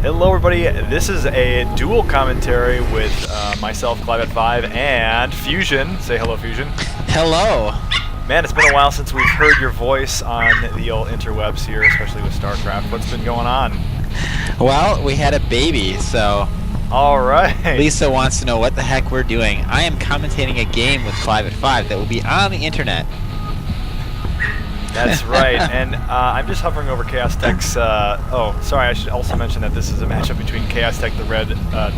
Hello everybody, this is a dual commentary with myself, Clive at 5, and Fusion. Say hello, Fusion. Hello. Man, it's been a while since we've heard your voice on the old interwebs here, especially with StarCraft. What's been going on? Well, we had a baby, so Alright. Lisa wants to know what the heck we're doing. I am commentating a game with Clive at 5 that will be on the internet. That's right, and I'm just hovering over ChaoxTech's, oh, sorry, I should also mention that this is a matchup between ChaoxTech, the red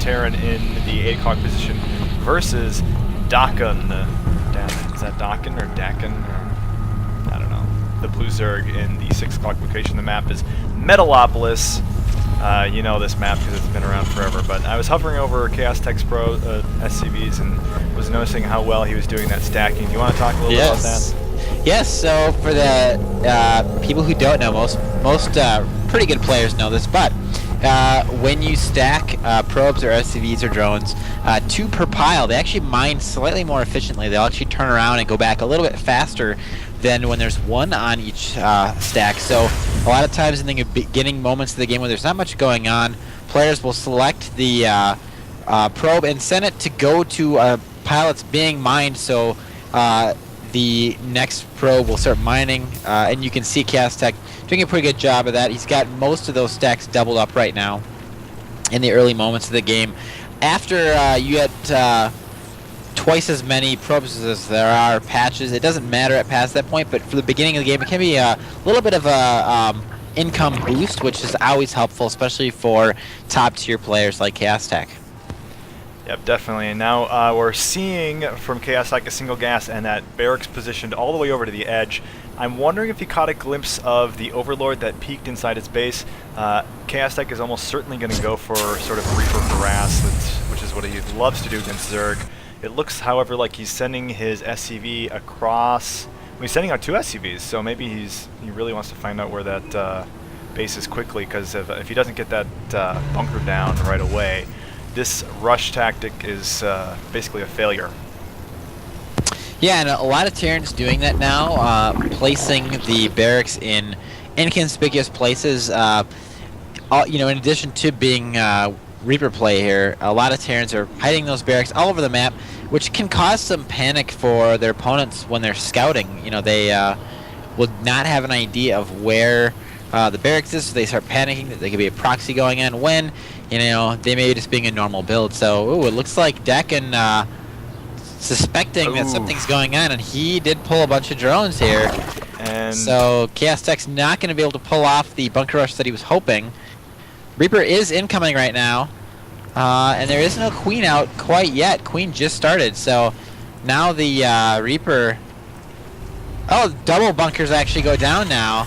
Terran in the 8 o'clock position, versus Dakkon. Is that Dakkon or Dakkon? Or, I don't know. The blue Zerg in the 6 o'clock location. The map is Metalopolis. You know this map because it's been around forever, but I was hovering over ChaoxTech's Pro SCVs and was noticing how well he was doing that stacking. Do you want to talk a little bit about that? Yes, so for the people who don't know, most pretty good players know this, but when you stack probes or SCVs or drones, 2 per pile, they actually mine slightly more efficiently. They'll actually turn around and go back a little bit faster than when there's 1 on each stack. So a lot of times in the beginning moments of the game where there's not much going on, players will select the probe and send it to go to a pile that's being mined, so the next probe will start mining, and you can see ChaoxTech doing a pretty good job of that. He's got most of those stacks doubled up right now in the early moments of the game. After you get twice as many probes as there are patches, it doesn't matter at past that point, but for the beginning of the game it can be a little bit of a income boost, which is always helpful, especially for top tier players like ChaoxTech. Yep, definitely. And now we're seeing from ChaoxTech a single gas and that barracks positioned all the way over to the edge. I'm wondering if you caught a glimpse of the Overlord that peeked inside its base. ChaoxTech is almost certainly going to go for sort of Reaper harass, which is what he loves to do against Zerg. It looks, however, like he's sending his SCV across. Well, he's sending out 2 SCVs, so maybe he really wants to find out where that base is quickly, because if he doesn't get that bunker down right away, this rush tactic is basically a failure. Yeah, and a lot of Terrans doing that now, placing the barracks in inconspicuous places. You know, in addition to being Reaper play here, a lot of Terrans are hiding those barracks all over the map, which can cause some panic for their opponents when they're scouting. You know, they will not have an idea of where the barracks is, so they start panicking that there could be a proxy going on when, you know, they may be just being a normal build. So, ooh, it looks like Dakkon suspecting that something's going on, and he did pull a bunch of drones here. And so ChaoxTech's not going to be able to pull off the bunker rush that he was hoping. Reaper is incoming right now, and there is no Queen out quite yet. Queen just started, so now the Reaper... Oh, double bunkers actually go down now.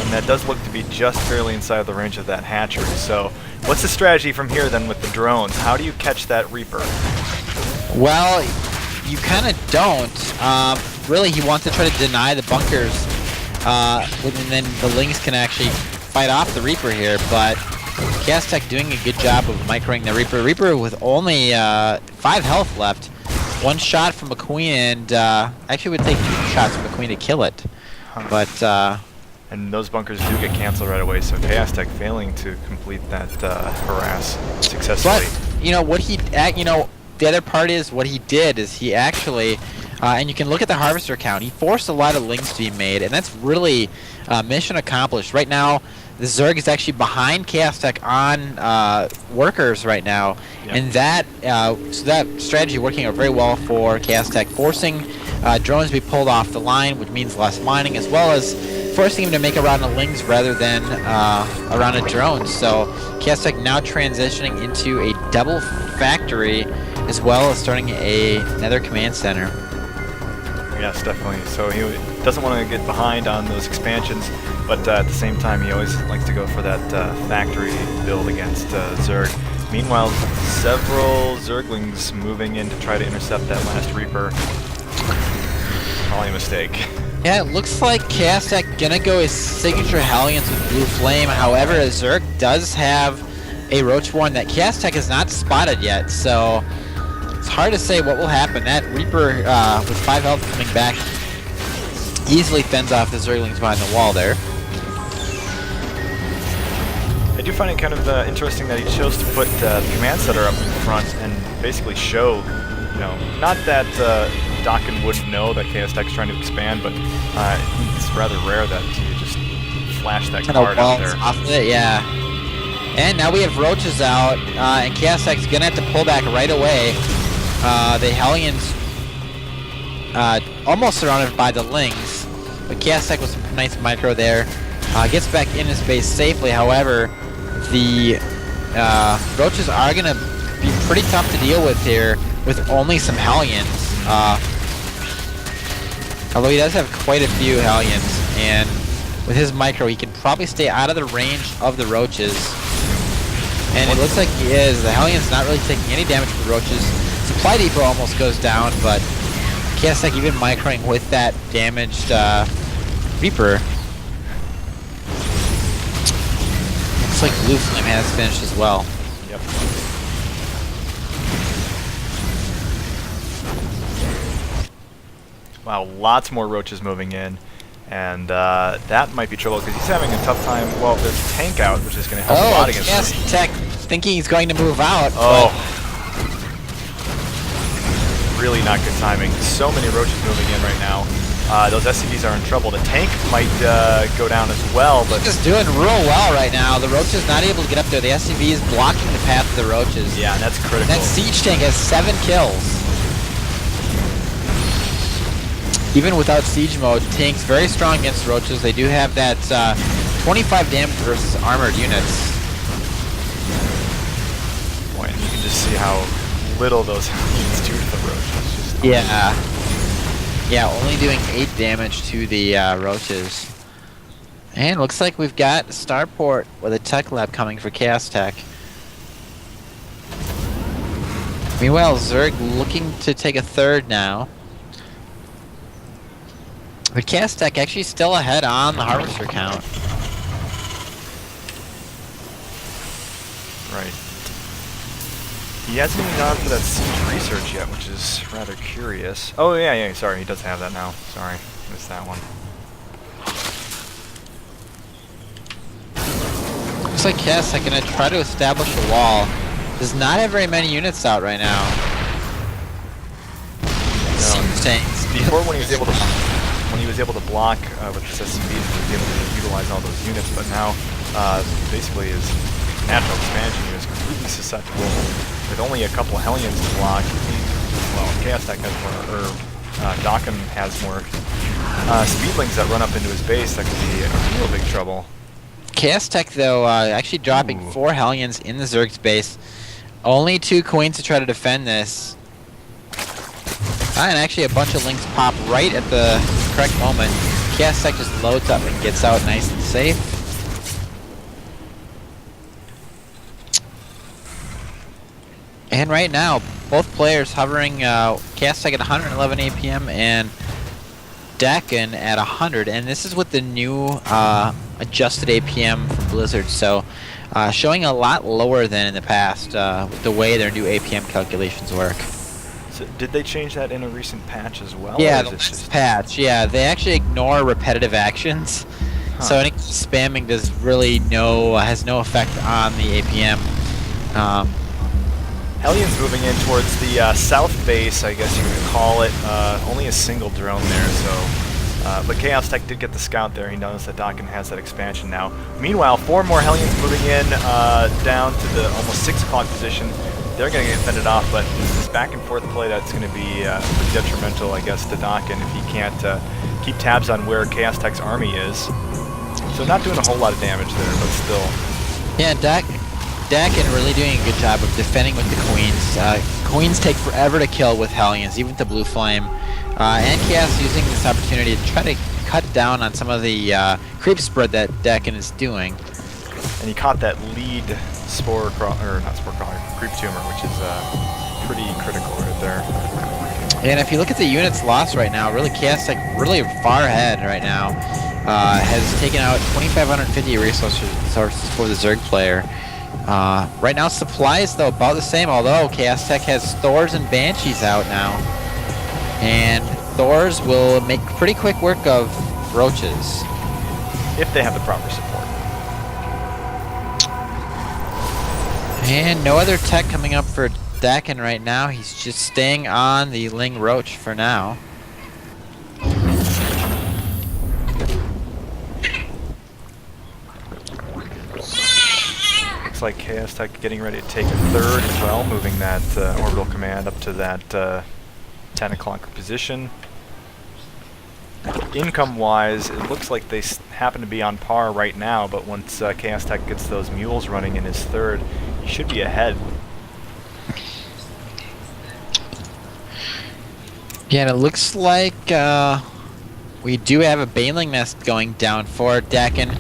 And that does look to be just barely inside the range of that hatchery. So what's the strategy from here then with the drones? How do you catch that Reaper? Well, you kind of don't. Really, he wants to try to deny the bunkers, and then the Lings can actually fight off the Reaper here, but ChaoxTech doing a good job of microing the Reaper. Reaper with only 5 health left. 1 shot from a Queen, and actually would take 2 shots from a Queen to kill it. But and those bunkers do get canceled right away, so ChaoxTech failing to complete that harass successfully. But you know what he, the other part is what he did is he actually, and you can look at the harvester count. He forced a lot of Lings to be made, and that's really mission accomplished. Right now, the Zerg is actually behind ChaoxTech on workers right now, yep. And that so that strategy working out very well for ChaoxTech, forcing drones to be pulled off the line, which means less mining, as well as forcing him to make a round of Lings rather than a round of drones. So ChaoxTech now transitioning into a double factory, as well as starting another command center. Yes, definitely. So he doesn't want to get behind on those expansions, but at the same time he always likes to go for that factory build against Zerg. Meanwhile, several Zerglings moving in to try to intercept that last Reaper. Probably a mistake. Yeah, it looks like ChaoxTech gonna go his signature Hellions with Blue Flame. However, Zerg does have a Roachborn that ChaoxTech has not spotted yet, so it's hard to say what will happen. That Reaper with 5 health coming back easily fends off the Zerglings behind the wall there. I do find it kind of interesting that he chose to put the command center up in front and basically show, you know, not that Dakkon wouldn't know that ChaoxTech's trying to expand, but it's rather rare that you just flash that card out there. Off of it, yeah. And now we have Roaches out, and ChaoxTech's gonna have to pull back right away. The Hellions almost surrounded by the Lings, but ChaoxTech with some nice micro there. Gets back in his base safely. However, the Roaches are gonna be pretty tough to deal with here with only some Hellions. Although he does have quite a few Hellions, and with his micro, he can probably stay out of the range of the Roaches. And it looks like he is. The Hellion's not really taking any damage from the Roaches. Supply depot almost goes down, but ChaoxTech even microing with that damaged Reaper. Looks like Blue Flame has finished as well. Yep. Wow, lots more Roaches moving in. And that might be trouble because he's having a tough time. Well, there's a tank out, which is going to help a lot against him. ChaoxTech thinking he's going to move out. Oh. Really not good timing. So many Roaches moving in right now. Those SCVs are in trouble. The tank might go down as well, but... He's just doing real well right now. The Roaches not able to get up there. The SCV is blocking the path of the Roaches. Yeah, and that's critical. That Siege tank has 7 kills. Even without Siege mode, tanks very strong against Roaches. They do have that 25 damage versus armored units. Boy, and you can just see how little those units do to the Roaches. Just yeah. Yeah, only doing 8 damage to the Roaches. And looks like we've got Starport with a tech lab coming for ChaoxTech. Meanwhile, Zerg looking to take a third now. But ChaoxTech actually still ahead on the Harvester count. Right. He hasn't even gone for that siege research yet, which is rather curious. Oh yeah, sorry, he does have that now. Sorry, missed that one. Looks like ChaoxTech gonna try to establish a wall. Does not have very many units out right now. No. Tanks. Before, when he was able to block with his SCVs, he was able to utilize all those units, but now basically his natural expansion unit is completely susceptible. With only a couple of Hellions to block, well, ChaoxTech has more, or Dakkon has more Speedlings that run up into his base that could be a real big trouble. ChaoxTech, though, actually dropping 4 Hellions in the Zerg's base. Only 2 Queens to try to defend this. And actually a bunch of Lings pop right at the correct moment. ChaoxTech just loads up and gets out nice and safe. And right now, both players hovering, ChaoxTech at 111 APM and Dakkon at 100. And this is with the new adjusted APM from Blizzard. So showing a lot lower than in the past with the way their new APM calculations work. So did they change that in a recent patch as well? Yeah, the last patch. Yeah, they actually ignore repetitive actions. Huh. So any spamming does really has no effect on the APM. Hellions moving in towards the south base, I guess you could call it. Only a single drone there, so... but ChaoxTech did get the scout there. He knows that Dakkon has that expansion now. Meanwhile, 4 more Hellions moving in down to the almost 6 o'clock position. They're going to get fended off, but this back and forth play that's going to be pretty detrimental, I guess, to Dakkon if he can't keep tabs on where ChaoxTech's army is. So not doing a whole lot of damage there, but still. Yeah, Dakkon really doing a good job of defending with the Queens. Queens take forever to kill with Hellions, even with the Blue Flame. And Chaos using this opportunity to try to cut down on some of the creep spread that Dakkon is doing. And he caught that lead creep tumor, which is pretty critical right there. And if you look at the units lost right now, really ChaoxTech really far ahead right now. Has taken out 2,550 resources for the Zerg player. Right now supplies though about the same, although ChaoxTech has Thors and Banshees out now. And Thors will make pretty quick work of Roaches. If they have the proper support. And no other tech coming up for Dakkon right now. He's just staying on the Ling Roach for now. Looks like ChaoxTech getting ready to take a third as well, moving that orbital command up to that 10 o'clock position. Income-wise, it looks like they happen to be on par right now, but once ChaoxTech gets those mules running in his third, he should be ahead. Yeah, and it looks like we do have a baneling nest going down for Dakkon.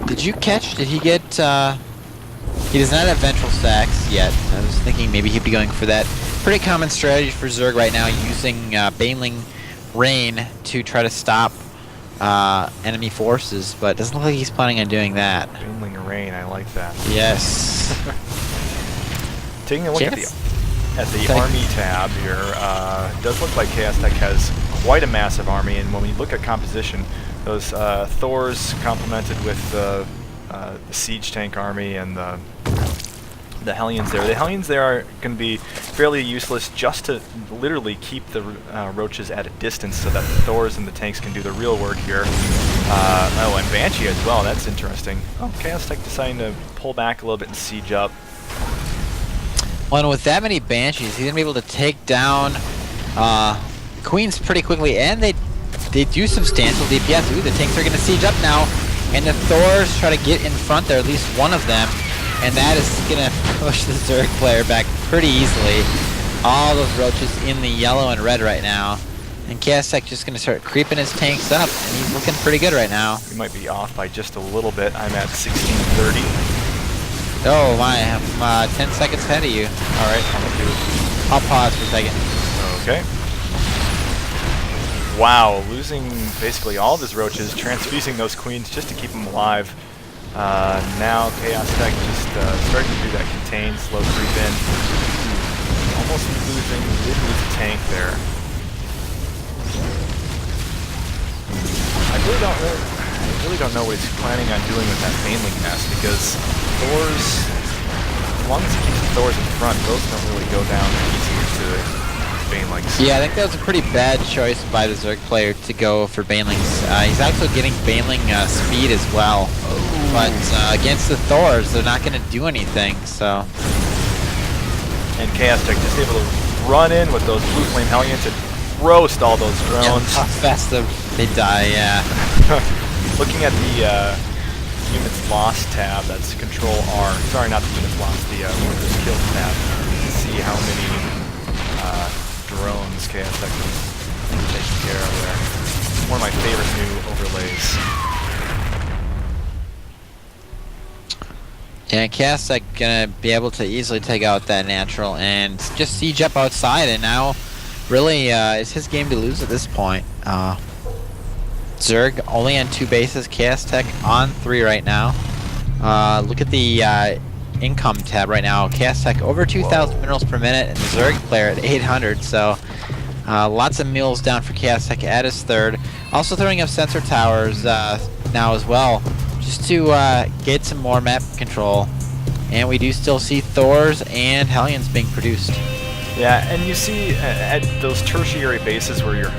Did you catch? Did he get? He does not have ventral stacks yet. I was thinking maybe he'd be going for that. Pretty common strategy for Zerg right now, using baneling rain to try to stop enemy forces, but it doesn't look like he's planning on doing that. Baneling rain, I like that. Yes. Taking a look at the army tab here, it does look like ChaoxTech has quite a massive army, and when we look at composition, those Thors complemented with the siege tank army and the Hellions there. The Hellions there are going to be fairly useless just to literally keep the Roaches at a distance so that the Thors and the tanks can do the real work here. Oh, and Banshee as well, that's interesting. Oh, ChaoxTech deciding to pull back a little bit and siege up. Well, and with that many Banshees, he's going to be able to take down Queens pretty quickly, and they do substantial DPS. Ooh, the tanks are going to siege up now, and the Thors try to get in front there, at least one of them, and that is going to push the Zerg player back pretty easily. All those Roaches in the yellow and red right now, and ChaoxTech just going to start creeping his tanks up, and he's looking pretty good right now. We might be off by just a little bit. I'm at 1630. Oh my, I'm 10 seconds ahead of you. Alright, I'll pause for a second. Okay. Wow, losing basically all of his Roaches, transfusing those Queens just to keep them alive. Now ChaoxTech just starting to do that contain, slow creep in. Almost losing, did lose a tank there. I really don't know what he's planning on doing with that baneling nest, because Thors, as long as he keeps the Thors in front, those don't really go down easy to banelings. Yeah, I think that was a pretty bad choice by the Zerg player to go for banelings. He's also getting baneling speed as well, but against the Thors, they're not going to do anything, so... And ChaoxTech just able to run in with those Blue Flame Hellions and roast all those drones. Yeah, how fast they die, yeah. Looking at the units lost tab, that's Control R. Sorry, not the units lost, the units killed tab. You can see how many drones ChaoxTech is taking care of there. One of my favorite new overlays. Yeah, ChaoxTech gonna be able to easily take out that natural and just siege up outside, and now really it's his game to lose at this point. Zerg only on 2 bases, ChaoxTech on 3 right now. Look at the income tab right now. ChaoxTech over 2,000 minerals per minute, and the Zerg player at 800. So lots of mules down for ChaoxTech at his third. Also throwing up sensor towers now as well, just to get some more map control. And we do still see Thors and Hellions being produced. Yeah, and you see at those tertiary bases where your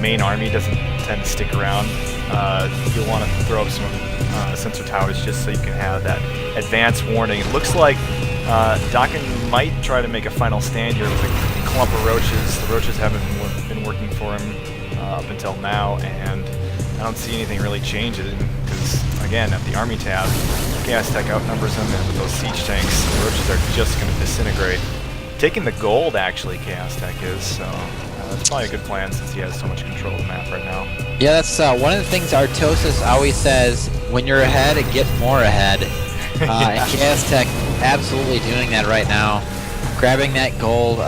main army doesn't tend to stick around, you'll want to throw up some sensor towers just so you can have that advance warning. It looks like Dakkon might try to make a final stand here with a clump of Roaches. The Roaches haven't been working for him up until now, and I don't see anything really changing, because again, at the army tab, ChaoxTech outnumbers them, and with those siege tanks, the Roaches are just going to disintegrate. Taking the gold, actually, ChaoxTech is, so that's probably a good plan since he has so much control of the map right now. Yeah, that's one of the things Artosis always says: when you're ahead, get more ahead. And ChaoxTech absolutely doing that right now, grabbing that gold.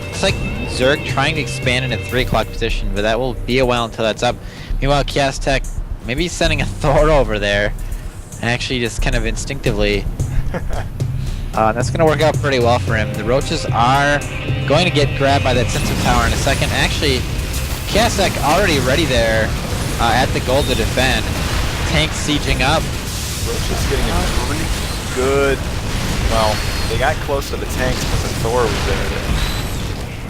It's like Zerg trying to expand into 3 o'clock position, but that will be a while until that's up. Meanwhile, ChaoxTech maybe sending a Thor over there, actually just kind of instinctively. That's going to work out pretty well for him. The Roaches are going to get grabbed by that sensor tower in a second. Actually, ChaoxTech already ready there at the gold to defend. Tank sieging up. Roaches getting a pretty good, well, they got close to the tanks, but the Thor was there to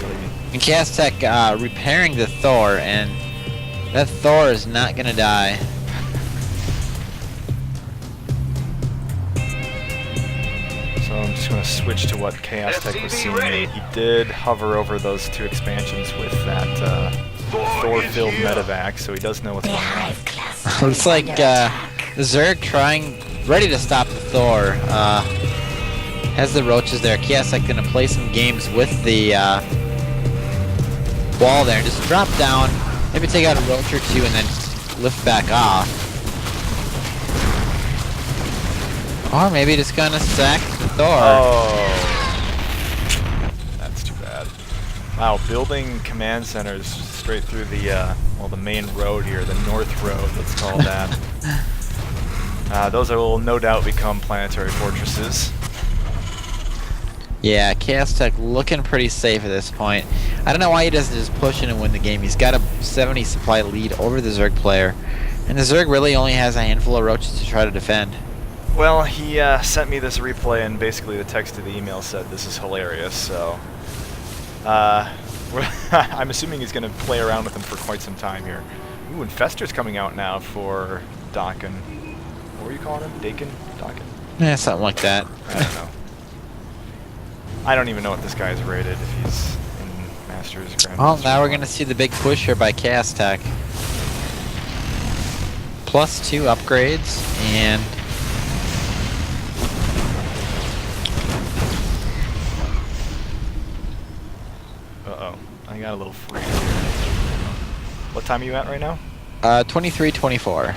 really... And ChaoxTech repairing the Thor, and that Thor is not gonna die. So I'm just going to switch to what ChaoxTech was seeing. He did hover over those 2 expansions with that Thor-filled medevac, so he does know what's going on. Looks like the Zerg ready to stop the Thor. Has the roaches there. ChaoxTech gonna play some games with the wall there and just drop down, maybe take out a roach or 2 and then lift back off. Or maybe just gonna sack the Thor. Oh, that's too bad. Wow, building command centers straight through the well, the main road here, the North Road, let's call that. Those will no doubt become planetary fortresses. Yeah, ChaoxTech looking pretty safe at this point. I don't know why he doesn't just push in and win the game. He's got a 70 supply lead over the Zerg player, and the Zerg really only has a handful of roaches to try to defend. Well, he sent me this replay, and basically the text of the email said this is hilarious, so... I'm assuming he's going to play around with them for quite some time here. Ooh, Infester's coming out now for Dakkon. What were you calling him? Dakkon? Dakkon? Yeah, something like that. I don't know. I don't even know what this guy's rated, if he's in Masters, Grandmasters. Well, now we're going to see the big push here by ChaoxTech. +2 upgrades, and... Uh-oh. I got a little freeze here. What time are you at right now? 23-24.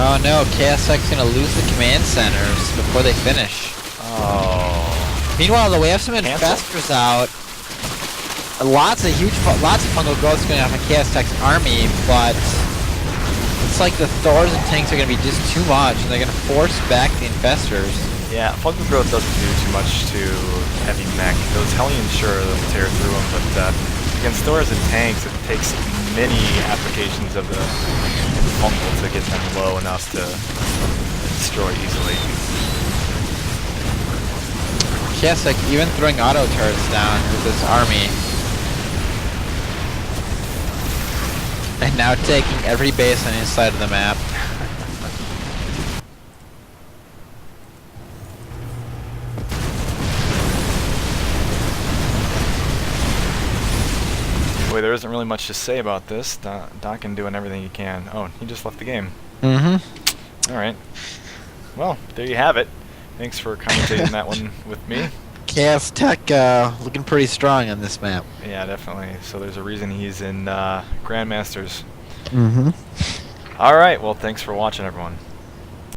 Oh no, ChaoxTech's gonna lose the command centers before they finish. Oh. Meanwhile, though, we have some infestors out. Lots of fungal growth going on in ChaoxTech's army, but it's like the Thors and tanks are gonna be just too much, and they're gonna force back the infestors. Yeah, fungal growth doesn't do too much to heavy mech. Those Hellions sure will tear through them, but against Thors and tanks, it takes many applications of the fungal to get them low enough to destroy easily. ChaoxTech even throwing auto turrets down with this army. And now taking every base on his side of the map. Boy, there isn't really much to say about this. Dakkon doing everything he can. Oh, he just left the game. Mm-hmm. Alright. Well, there you have it. Thanks for commentating that one with me. ChaoxTech looking pretty strong on this map. Yeah, definitely. So there's a reason he's in Grandmasters. Mm-hmm. Alright, well, thanks for watching, everyone.